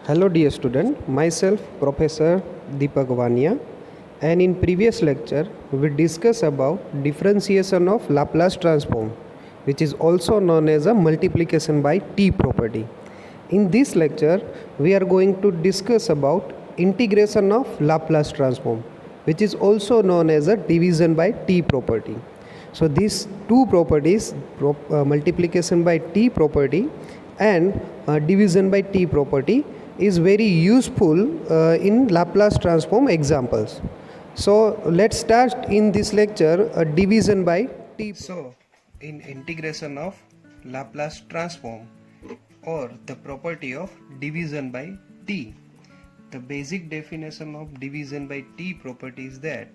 Hello dear student, myself Professor Deepak Vania, and in previous lecture we discussed about differentiation of Laplace transform, which is also known as a multiplication by T property. In this lecture we are going to discuss about integration of Laplace transform, which is also known as a division by T property. So these two properties, multiplication by T property and division by T property, is very useful in Laplace transform examples. So let's start in this lecture a division by T. So in integration of Laplace transform or the property of division by T, the basic definition of division by T property is that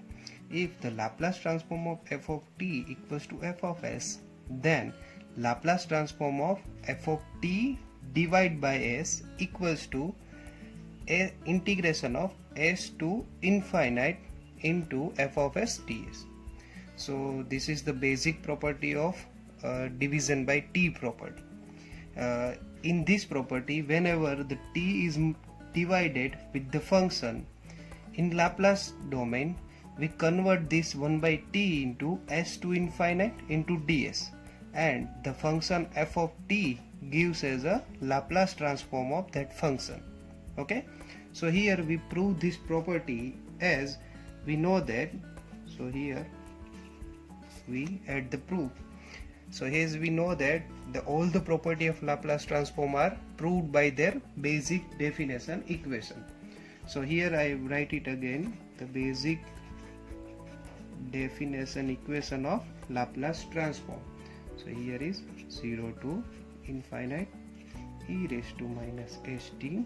if the Laplace transform of f of t equals to f of s, then Laplace transform of f of t divided by s equals to a integration of s to infinite into f of s ds. So this is the basic property of division by t property. In this property, whenever the t is divided with the function in Laplace domain, we convert this 1 by t into s to infinite into ds, and the function f of t gives as a Laplace transform of that function. Okay, so here we prove this property as we know that. So here we add the proof. So here we know that all the property of Laplace transform are proved by their basic definition equation. So here I write it again, the basic definition equation of Laplace transform. So here is 0 to infinite e raised to minus st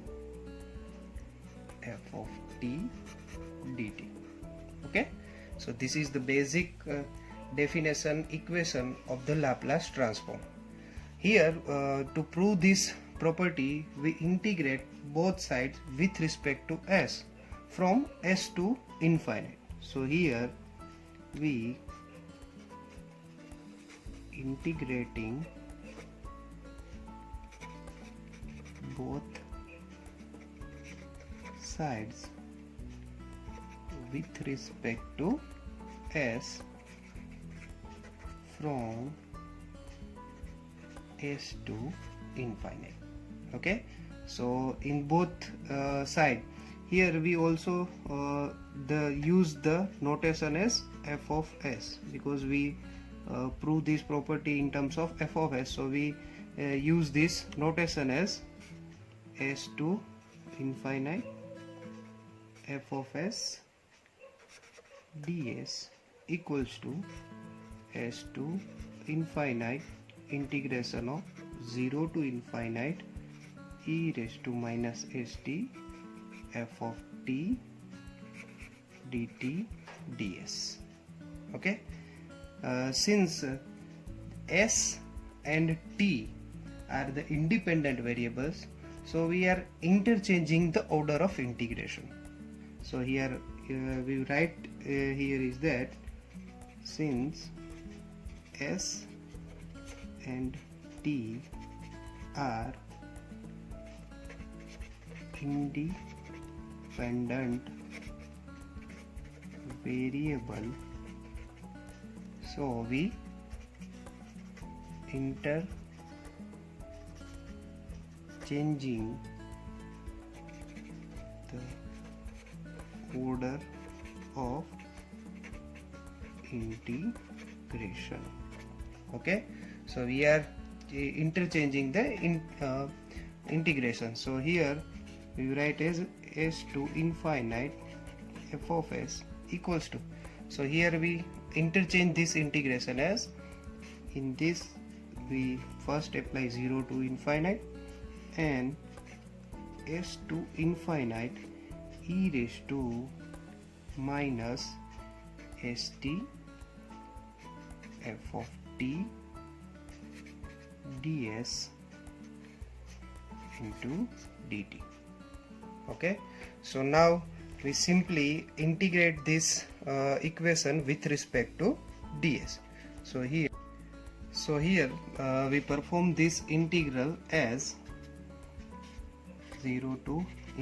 f of t dt. Okay, so this is the basic definition equation of the Laplace transform. Here to prove this property, we integrate both sides with respect to s from s to infinite. So here we integrating both sides with respect to s from s to infinite. Okay, so in both side, here we also use the notation as f of s, because we prove this property in terms of f of s. So we use this notation as s to infinite f of s ds equals to s to infinite integration of 0 to infinite e raised to minus st f of t dt ds. Okay, since s and t are the independent variables, so we are interchanging the order of integration. So here we write here is that since s and t are independent variable, so we interchanging the order of integration. Okay, so we are interchanging the integration. So here we write as s to infinite f of s equals to, so here we interchange this integration as, in this we first apply 0 to infinite and s to infinite e raised to minus st f of t ds into dt. Okay, so now we simply integrate this equation with respect to ds. So here we perform this integral as 0 to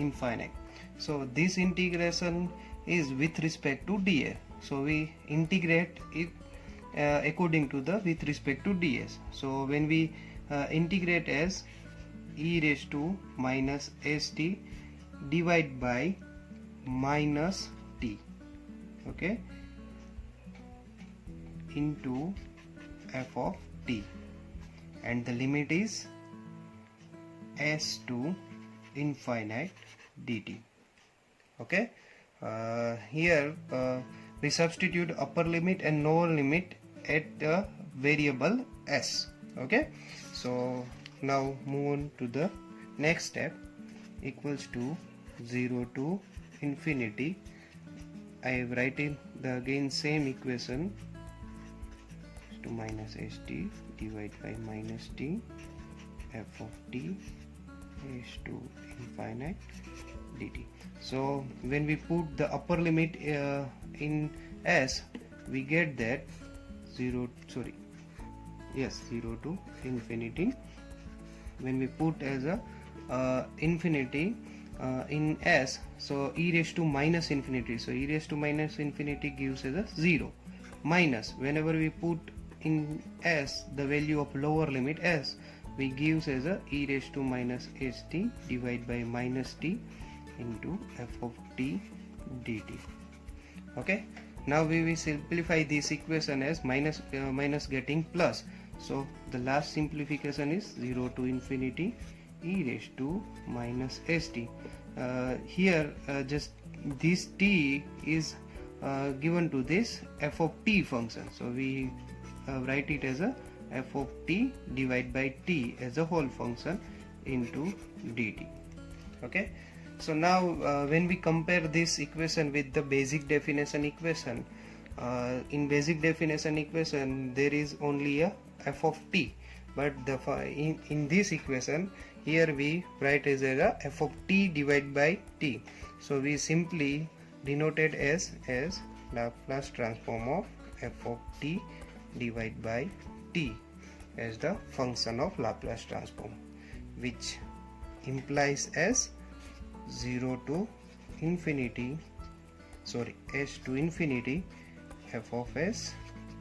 infinite. So this integration is with respect to dA, so we integrate it according to the with respect to ds. So when we integrate as e raised to minus st divided by minus t, okay, into f of t, and the limit is s to infinite dt. Okay, here we substitute upper limit and lower limit at the variable s. Okay, so now move on to the next step, equals to 0 to infinity. I have written the again same equation to minus st divided by minus t f of t is to infinite dt. So when we put the upper limit in s, we get that 0 to infinity. When we put as a infinity in s, so e raised to minus infinity, so e raised to minus infinity gives as a 0, minus whenever we put in s the value of lower limit s, we gives as a e raised to minus st divided by minus t into f of t dt. Okay, now we will simplify this equation as minus getting plus. So the last simplification is 0 to infinity e raised to minus st. Here just this t is given to this f of t function, so we write it as a f of t divided by t as a whole function into dt. Okay, so now when we compare this equation with the basic definition equation, in basic definition equation there is only a f of t, but in this equation here we write as a f of t divided by t, so we simply denoted as Laplace transform of f of t divided by t as the function of Laplace transform, which implies as 0 to infinity, s to infinity f of s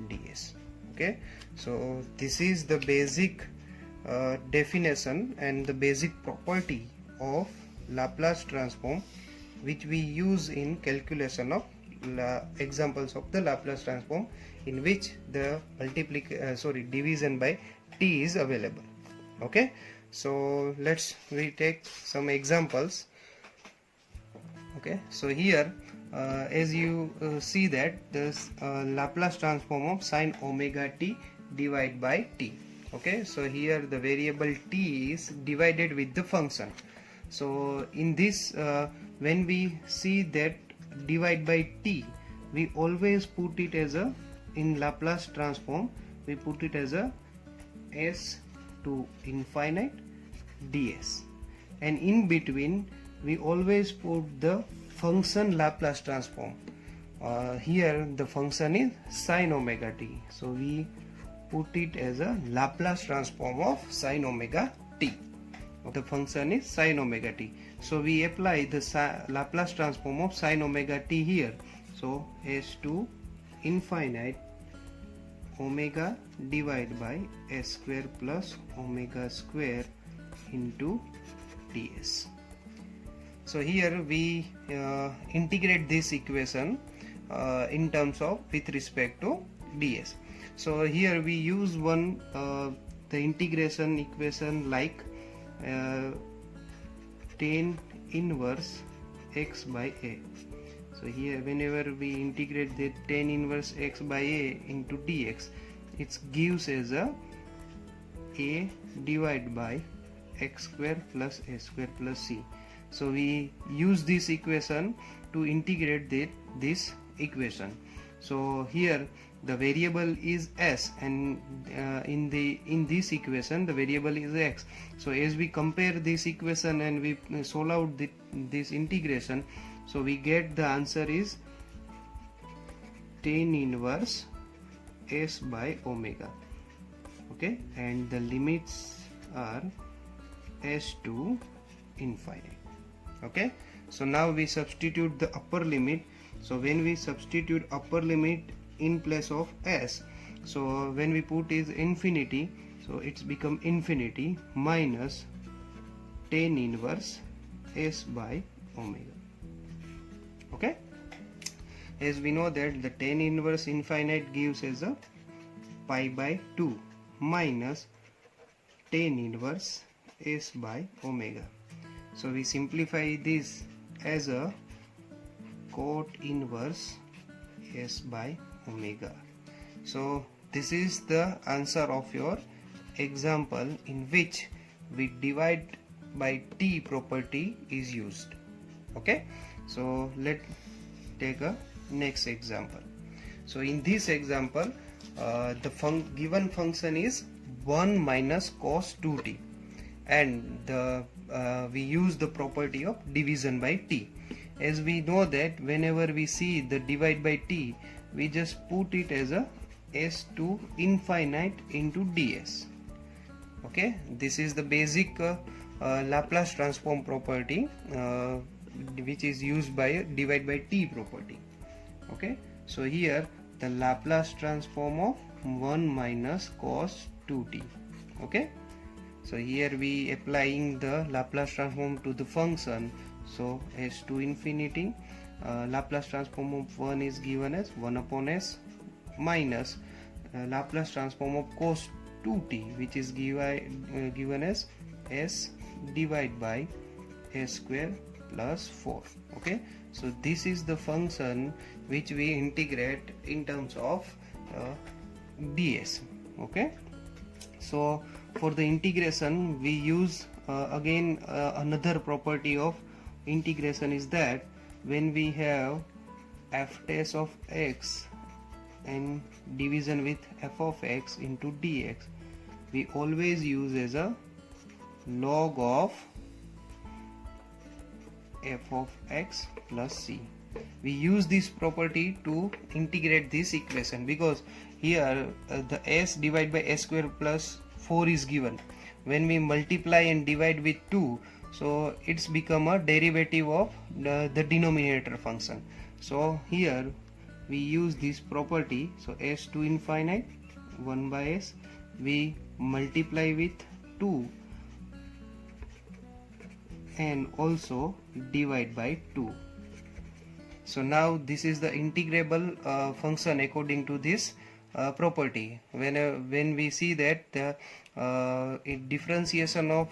ds. Okay, so this is the basic definition and the basic property of Laplace transform, which we use in calculation of examples of the Laplace transform in which the division by t is available. Okay, so let's retake some examples. Okay, so here as you see that this Laplace transform of sine omega t divided by t. Okay, so here the variable t is divided with the function. So in this when we see that divide by t, we always put it as a, in Laplace transform we put it as a s to infinite ds, and in between we always put the function Laplace transform. Here the function is sine omega t, so we put it as a Laplace transform of sine omega t. The function is sine omega t, so we apply the Laplace transform of sine omega t here. So s to infinite omega divided by s square plus omega square into ds. So here we integrate this equation in terms of with respect to ds. So here we use one the integration equation like tan inverse x by a. So here whenever we integrate the tan inverse x by a into dx, it gives as a divided by x square plus a square plus c. So we use this equation to integrate this equation. So here the variable is s, and in this equation the variable is x. So as we compare this equation and we solve out this integration, so we get the answer is tan inverse s by omega. Okay, and the limits are s to infinite. Okay, so now we substitute the upper limit. So when we substitute upper limit in place of s, so when we put is infinity, so it's become infinity minus tan inverse s by omega. Okay, as we know that the tan inverse infinite gives as a pi by 2 minus tan inverse s by omega. So we simplify this as a cot inverse s by omega. So this is the answer of your example in which we divide by t property is used. Okay, so let's take a next example. So in this example the given function is 1 minus cos 2t, and we use the property of division by t. As we know that whenever we see the divide by t, we just put it as a s to infinite into ds. Okay, this is the basic Laplace transform property which is used by divide by t property. Okay, so here the Laplace transform of 1 minus cos 2t. Okay, so here we applying the Laplace transform to the function. So s to infinity, Laplace transform of 1 is given as 1 upon s minus Laplace transform of cos 2t, which is given as s divided by s square plus 4. Okay, so this is the function which we integrate in terms of ds. Okay, so for the integration we use again another property of integration is that when we have f dash of x and division with f of x into dx, we always use as a log of f of x plus c. We use this property to integrate this equation because here the s divided by s square plus 4 is given. When we multiply and divide with 2, so it's become a derivative of the denominator function. So here we use this property. So s to infinite 1 by s, we multiply with 2 and also divide by 2. So now this is the integrable function according to this property. When we see that the differentiation of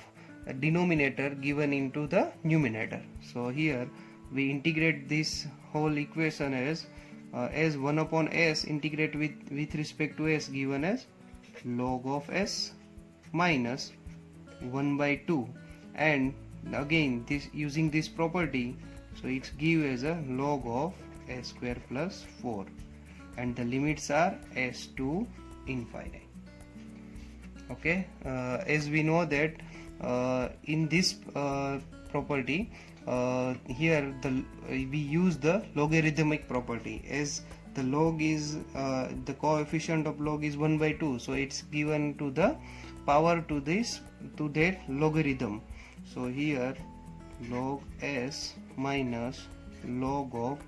denominator given into the numerator, so here we integrate this whole equation as 1 upon s integrate with respect to s given as log of s minus 1 by 2, and again this using this property, so it's give as a log of s square plus 4, and the limits are s to infinite. Okay, as we know that in this property here we use the logarithmic property, as the log is the coefficient of log is 1 by 2, so it's given to the power to that logarithm. So here log s minus log of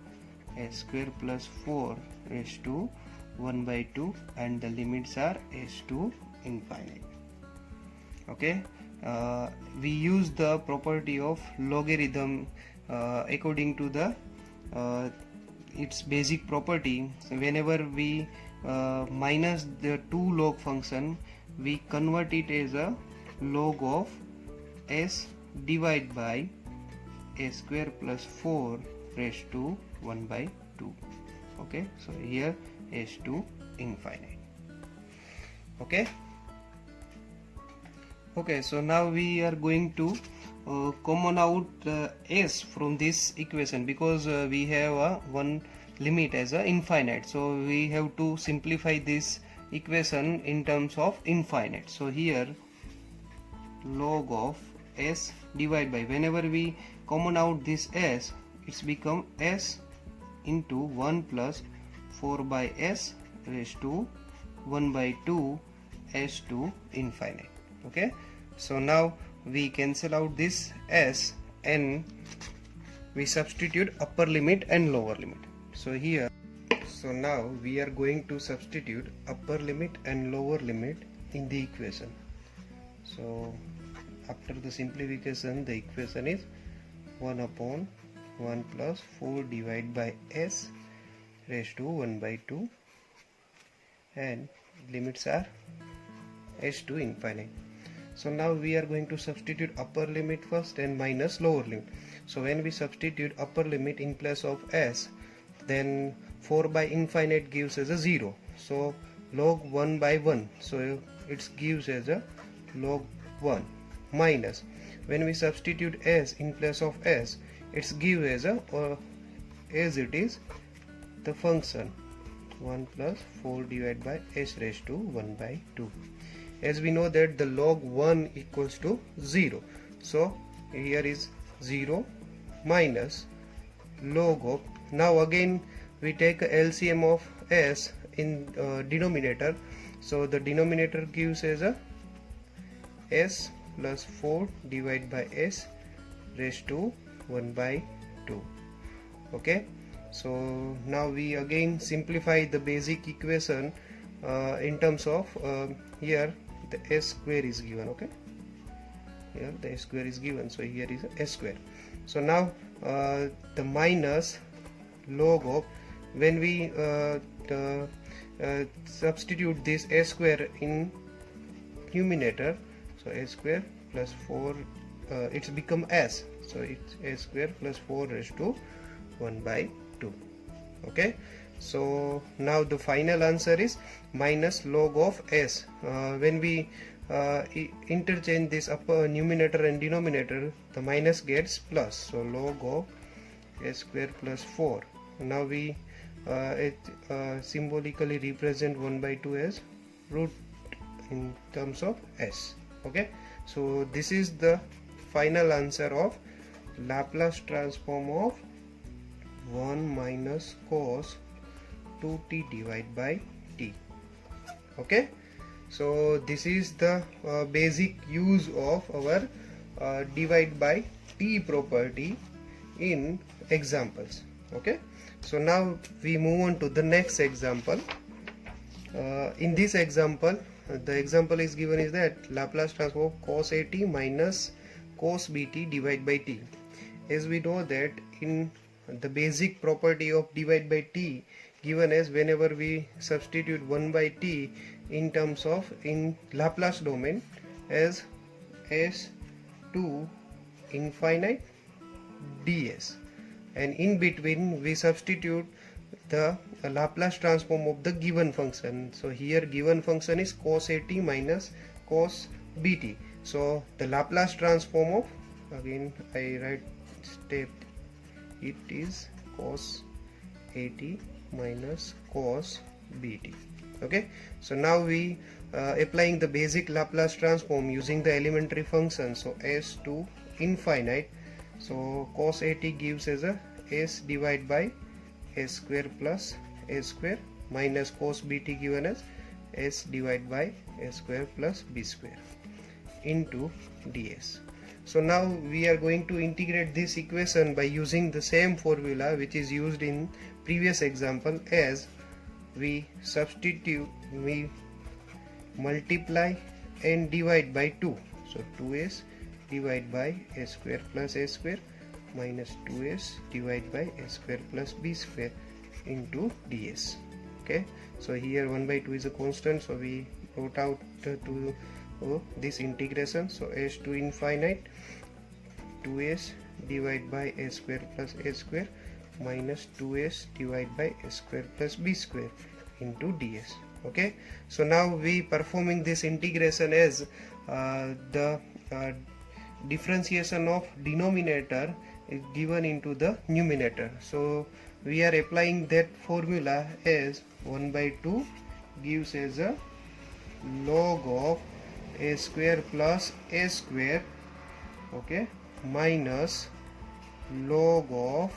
s square plus 4 raised to 1 by 2, and the limits are s to infinite. Okay, we use the property of logarithm according to the its basic property. So whenever we minus the 2 log function, we convert it as a log of s divided by s square plus 4 raised to 1 by 2. Okay, so here s to infinite. Okay, so now we are going to common out s from this equation, because we have one limit as a infinite, so we have to simplify this equation in terms of infinite. So here log of s divided by, whenever we common out this s, it's become s into 1 plus 4 by s raised to 1 by 2 s to infinite. Okay, so now we cancel out this s and we substitute upper limit and lower limit. So now we are going to substitute upper limit and lower limit in the equation. So after the simplification, the equation is 1 upon 1 plus 4 divided by s raised to 1 by 2, and limits are s to infinite. So now we are going to substitute upper limit first and minus lower limit. So when we substitute upper limit in place of s, then 4 by infinite gives as a 0. So log 1 by 1, so it gives as a log 1, minus when we substitute s in place of s, it's give as a as it is the function 1 plus 4 divided by s raised to 1 by 2. As we know that the log 1 equals to 0, so here is 0 minus log of, now again we take a LCM of s in denominator, so the denominator gives as a s plus 4 divided by s raised to 1 by 2. Okay, so now we again simplify the basic equation in terms of here the s square is given. Okay, here the s square is given, so here is a s square. So now the minus log of, when we substitute this s square in numerator, so s square plus 4, it's become s, so it's s square plus 4 raised to 1 by 2. Okay, so now the final answer is minus log of s. When we interchange this upper numerator and denominator, the minus gets plus, so log of s square plus 4. Now we symbolically represent 1 by 2 as root in terms of s. Okay, so this is the final answer of Laplace transform of 1 minus cos 2t divided by t. Okay, so this is the basic use of our divide by t property in examples. Okay, so now we move on to the next example. In this example, the example is given is that Laplace transform of cos at minus cos bt divided by t. As we know that in the basic property of divide by t, given as whenever we substitute 1 by t in terms of in Laplace domain as s to infinite ds, and in between we substitute the Laplace transform of the given function. So here given function is cos at minus cos bt. So the Laplace transform of, again I write step, it is cos at minus cos bt. Okay, so now we applying the basic Laplace transform using the elementary function, so s to infinite, so cos at gives as a s divided by s square plus s square minus cos bt given as s divided by s square plus b square into ds. So now we are going to integrate this equation by using the same formula which is used in previous example, as we substitute, we multiply and divide by 2, so 2s divided by s square plus s square minus 2s divided by s square plus b square into ds. Okay, so here 1 by 2 is a constant, so we wrote out to this integration, so s to infinite 2s divided by s square plus s square minus 2s divided by s square plus b square into ds. Okay, so now we performing this integration as the differentiation of denominator is given into the numerator. So we are applying that formula as 1 by 2 gives as a log of a square plus a square, okay, minus log of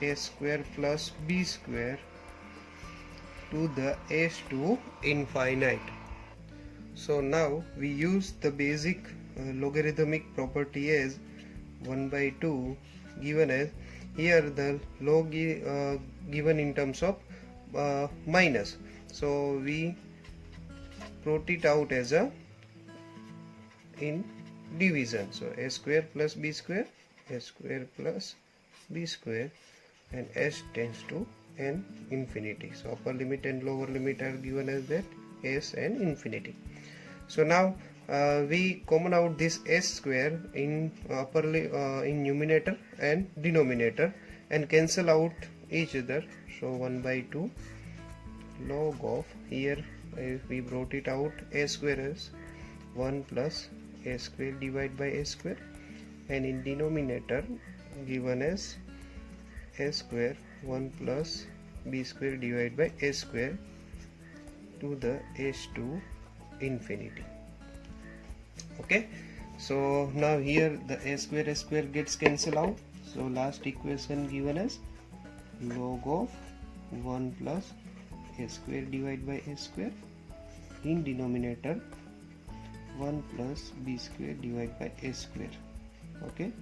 a square plus b square to the s to infinite. So now we use the basic logarithmic property as 1 by 2 given as, here the log is given in terms of minus, so we wrote it out as a in division. So a square plus b square, a square plus b square, and s tends to n infinity. So upper limit and lower limit are given as that, s and infinity. So now we common out this s square in in numerator and denominator and cancel out each other. So 1 by 2 log of, here if we brought it out, a square is 1 plus a square divided by a square, and in denominator given as a square 1 plus b square divided by a square to the s to infinity. Okay, so now here the a square gets cancelled out. So last equation given as log of 1 plus a square divided by a square, in denominator 1 plus b square divided by a square. Okay,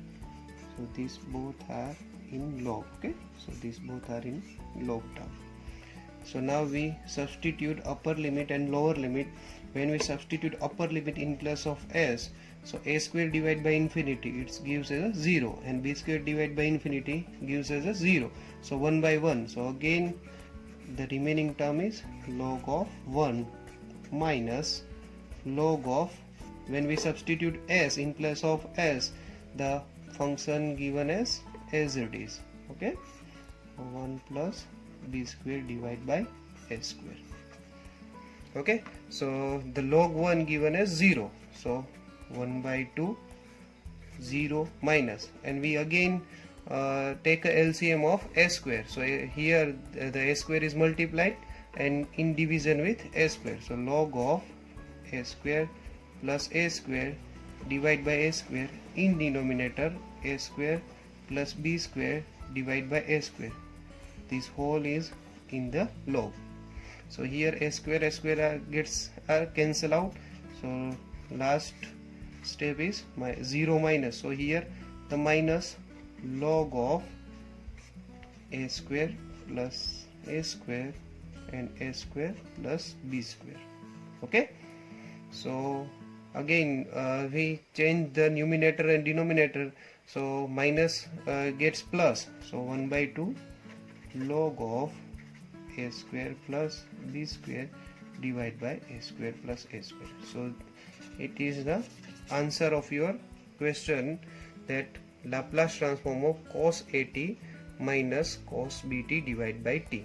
so these both are in log. Okay, so these both are in log term. So now we substitute upper limit and lower limit. When we substitute upper limit in place of s, so a square divided by infinity, it gives us a 0, and b square divided by infinity gives us a 0. So 1 by 1. So again the remaining term is log of 1 minus log of, when we substitute s in place of s, the function given as it is. Okay, 1 plus b square divided by a square. Okay, so the log 1 given as 0, so 1 by 2 0 minus, and we again take a LCM of a square. So here the a square is multiplied and in division with a square, so log of a square plus a square divided by a square, in denominator a square plus b square divided by a square. This whole is in the log. So here a square gets cancel out. So last step is 0 minus. So here the minus log of a square plus a square and a square plus b square. Okay, so again we change the numerator and denominator, so minus gets plus, so 1 by 2 log of a square plus b square divided by a square plus a square. So it is the answer of your question, that Laplace transform of cos at minus cos bt divided by t.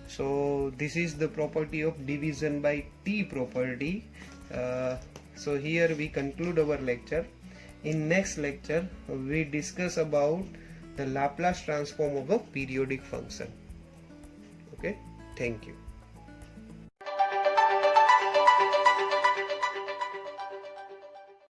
So this is the property of division by t property. So here we conclude our lecture. In next lecture we discuss about the Laplace transform of a periodic function. Okay, thank you.